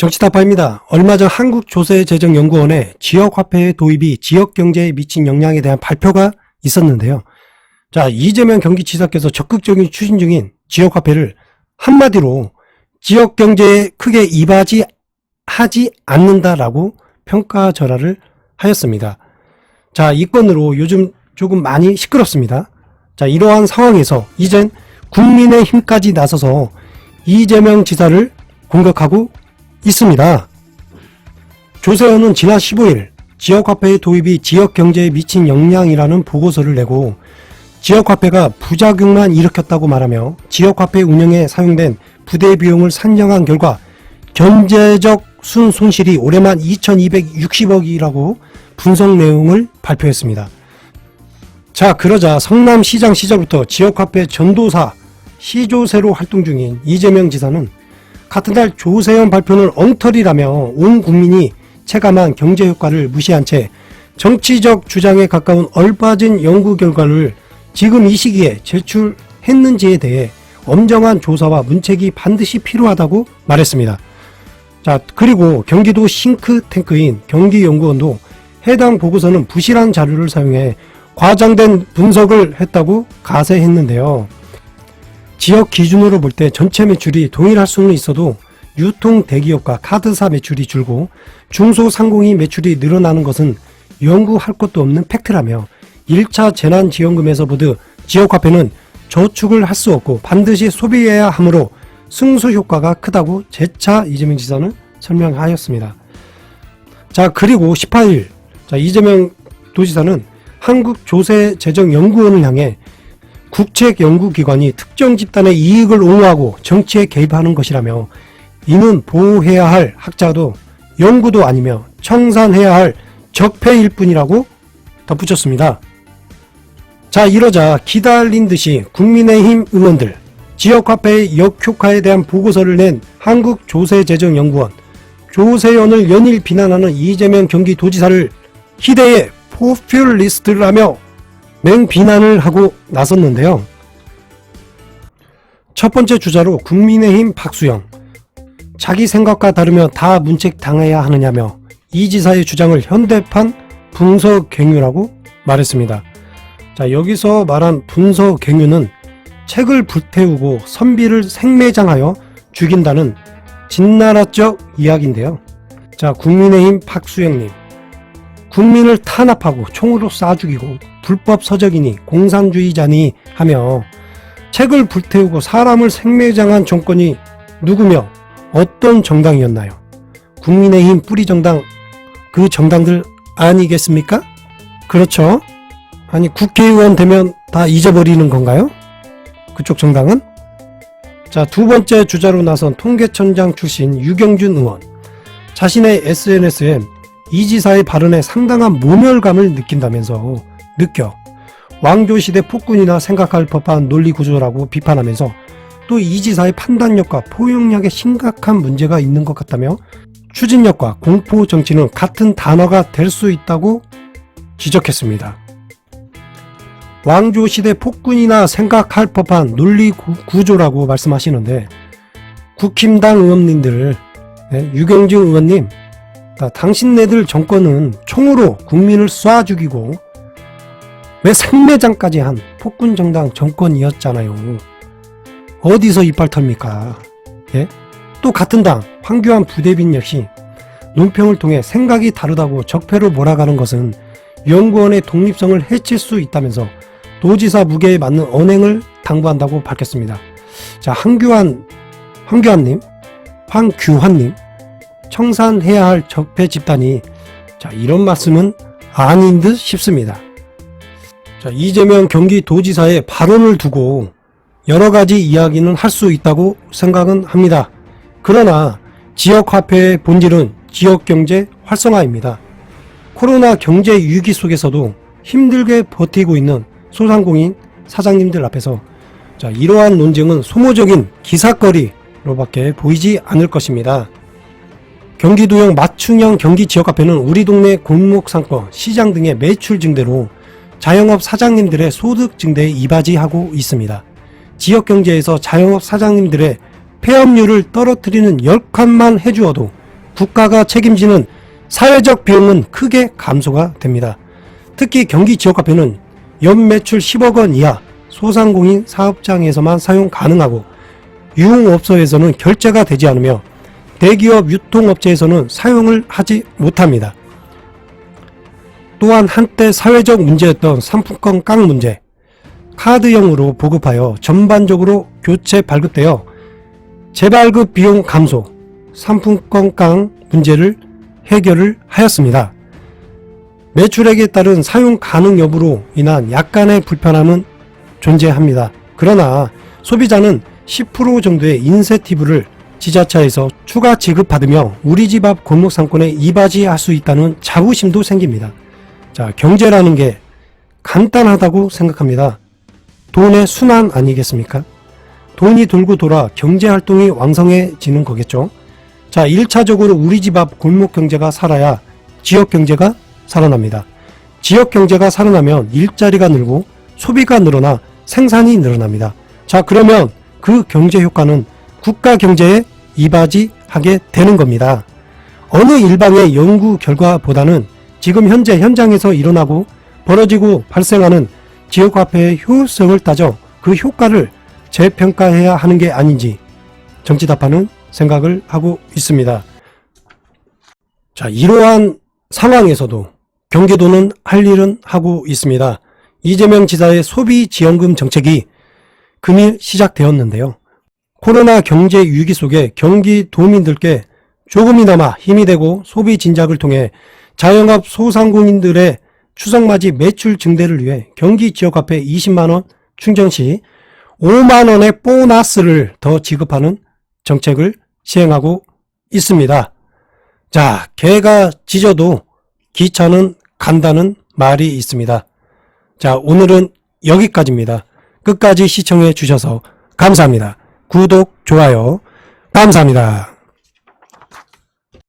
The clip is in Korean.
정치타파입니다. 얼마 전 한국조세재정연구원의 지역화폐의 도입이 지역경제에 미친 영향에 대한 발표가 있었는데요. 자, 이재명 경기지사께서 적극적인 추진 중인 지역화폐를 한마디로 지역경제에 크게 이바지하지 않는다라고 평가절하를 하였습니다. 자, 이 건으로 요즘 조금 많이 시끄럽습니다. 자, 이러한 상황에서 이젠 국민의힘까지 나서서 이재명 지사를 공격하고 있습니다. 조세호는 지난 15일 지역화폐의 도입이 지역경제에 미친 영향이라는 보고서를 내고 지역화폐가 부작용만 일으켰다고 말하며 지역화폐 운영에 사용된 부대 비용을 산정한 결과 경제적 손실이 올해만 2260억이라고 분석 내용을 발표했습니다. 자, 그러자 성남시장 시절부터 지역화폐 전도사 시조세로 활동 중인 이재명 지사는 같은 날 조세현 발표는 엉터리라며 온 국민이 체감한 경제효과를 무시한 채 정치적 주장에 가까운 얼빠진 연구 결과를 지금 이 시기에 제출했는지에 대해 엄정한 조사와 문책이 반드시 필요하다고 말했습니다. 자, 그리고 경기도 싱크탱크인 경기연구원도 해당 보고서는 부실한 자료를 사용해 과장된 분석을 했다고 가세했는데요. 지역 기준으로 볼 때 전체 매출이 동일할 수는 있어도 유통 대기업과 카드사 매출이 줄고 중소상공인 매출이 늘어나는 것은 연구할 것도 없는 팩트라며 1차 재난지원금에서 보듯 지역화폐는 저축을 할 수 없고 반드시 소비해야 하므로 승수 효과가 크다고 재차 이재명 지사는 설명하였습니다. 자, 그리고 18일 이재명 도지사는 한국조세재정연구원을 향해 국책연구기관이 특정 집단의 이익을 옹호하고 정치에 개입하는 것이라며 이는 보호해야 할 학자도 연구도 아니며 청산해야 할 적폐일 뿐이라고 덧붙였습니다. 자, 이러자 기다린 듯이 국민의힘 의원들, 지역화폐의 역효과에 대한 보고서를 낸 한국조세재정연구원, 조세현을 연일 비난하는 이재명 경기도지사를 희대의 포퓰리스트라며 맹비난을 하고 나섰는데요. 첫 번째 주자로 국민의힘 박수영, 자기 생각과 다르면 다 문책당해야 하느냐며 이 지사의 주장을 현대판 분서갱유라고 말했습니다. 자, 여기서 말한 분서갱유는 책을 불태우고 선비를 생매장하여 죽인다는 진나라적 이야기인데요. 자, 국민의힘 박수영님, 국민을 탄압하고 총으로 쏴 죽이고 불법 서적이니 공산주의자니 하며 책을 불태우고 사람을 생매장한 정권이 누구며 어떤 정당이었나요? 국민의힘 뿌리정당, 그 정당들 아니겠습니까? 그렇죠? 아니, 국회의원 되면 다 잊어버리는 건가요? 그쪽 정당은? 자, 두 번째 주자로 나선 통계청장 출신 유경준 의원, 자신의 SNS에 이 지사의 발언에 상당한 모멸감을 느낀다면서 왕조시대 폭군이나 생각할 법한 논리구조라고 비판하면서 또 이 지사의 판단력과 포용력에 심각한 문제가 있는 것 같다며 추진력과 공포정치는 같은 단어가 될 수 있다고 지적했습니다. 왕조시대 폭군이나 생각할 법한 논리구조라고 말씀하시는데 국힘당 의원님들, 유경준 의원님, 당신네들 정권은 총으로 국민을 쏴 죽이고 왜 생매장까지 한 폭군 정당 정권이었잖아요. 어디서 이빨 털입니까? 예? 또 같은 당 황교안 부대변인 역시 논평을 통해 생각이 다르다고 적폐로 몰아가는 것은 연구원의 독립성을 해칠 수 있다면서 도지사 무게에 맞는 언행을 당부한다고 밝혔습니다. 자, 황교안님, 청산해야 할 적폐 집단이 이런 말씀은 아닌 듯 싶습니다. 자, 이재명 경기도지사의 발언을 두고 여러 가지 이야기는 할 수 있다고 생각은 합니다. 그러나 지역화폐의 본질은 지역경제 활성화입니다. 코로나 경제 위기 속에서도 힘들게 버티고 있는 소상공인 사장님들 앞에서 이러한 논쟁은 소모적인 기사거리로밖에 보이지 않을 것입니다. 경기도형 맞춤형 경기 지역화폐는 우리 동네 골목 상권, 시장 등의 매출 증대로 자영업 사장님들의 소득 증대에 이바지하고 있습니다. 지역경제에서 자영업 사장님들의 폐업률을 떨어뜨리는 10칸만 해주어도 국가가 책임지는 사회적 비용은 크게 감소가 됩니다. 특히 경기 지역화폐는 연매출 10억 원 이하 소상공인 사업장에서만 사용 가능하고 유흥업소에서는 결제가 되지 않으며 대기업 유통업체에서는 사용을 하지 못합니다. 또한 한때 사회적 문제였던 상품권 깡 문제, 카드형으로 보급하여 전반적으로 교체 발급되어 재발급 비용 감소, 상품권 깡 문제를 해결을 하였습니다. 매출액에 따른 사용 가능 여부로 인한 약간의 불편함은 존재합니다. 그러나 소비자는 10% 정도의 인센티브를 지자체에서 추가 지급받으며 우리 집 앞 골목 상권에 이바지할 수 있다는 자부심도 생깁니다. 자, 경제라는 게 간단하다고 생각합니다. 돈의 순환 아니겠습니까? 돈이 돌고 돌아 경제활동이 왕성해지는 거겠죠. 자, 1차적으로 우리 집 앞 골목 경제가 살아야 지역 경제가 살아납니다. 지역 경제가 살아나면 일자리가 늘고 소비가 늘어나 생산이 늘어납니다. 자, 그러면 그 경제 효과는 국가 경제에 이바지하게 되는 겁니다. 어느 일방의 연구 결과보다는 지금 현재 현장에서 일어나고 벌어지고 발생하는 지역화폐의 효율성을 따져 그 효과를 재평가해야 하는 게 아닌지 정치다파는 생각을 하고 있습니다. 자, 이러한 상황에서도 경기도는 할 일은 하고 있습니다. 이재명 지사의 소비지원금 정책이 금일 시작되었는데요. 코로나 경제 위기 속에 경기도민들께 조금이나마 힘이 되고 소비 진작을 통해 자영업 소상공인들의 추석맞이 매출 증대를 위해 경기 지역화폐 20만원 충전 시 5만원의 보너스를 더 지급하는 정책을 시행하고 있습니다. 자, 개가 짖어도 기차는 간다는 말이 있습니다. 자, 오늘은 여기까지입니다. 끝까지 시청해 주셔서 감사합니다. 구독, 좋아요 감사합니다.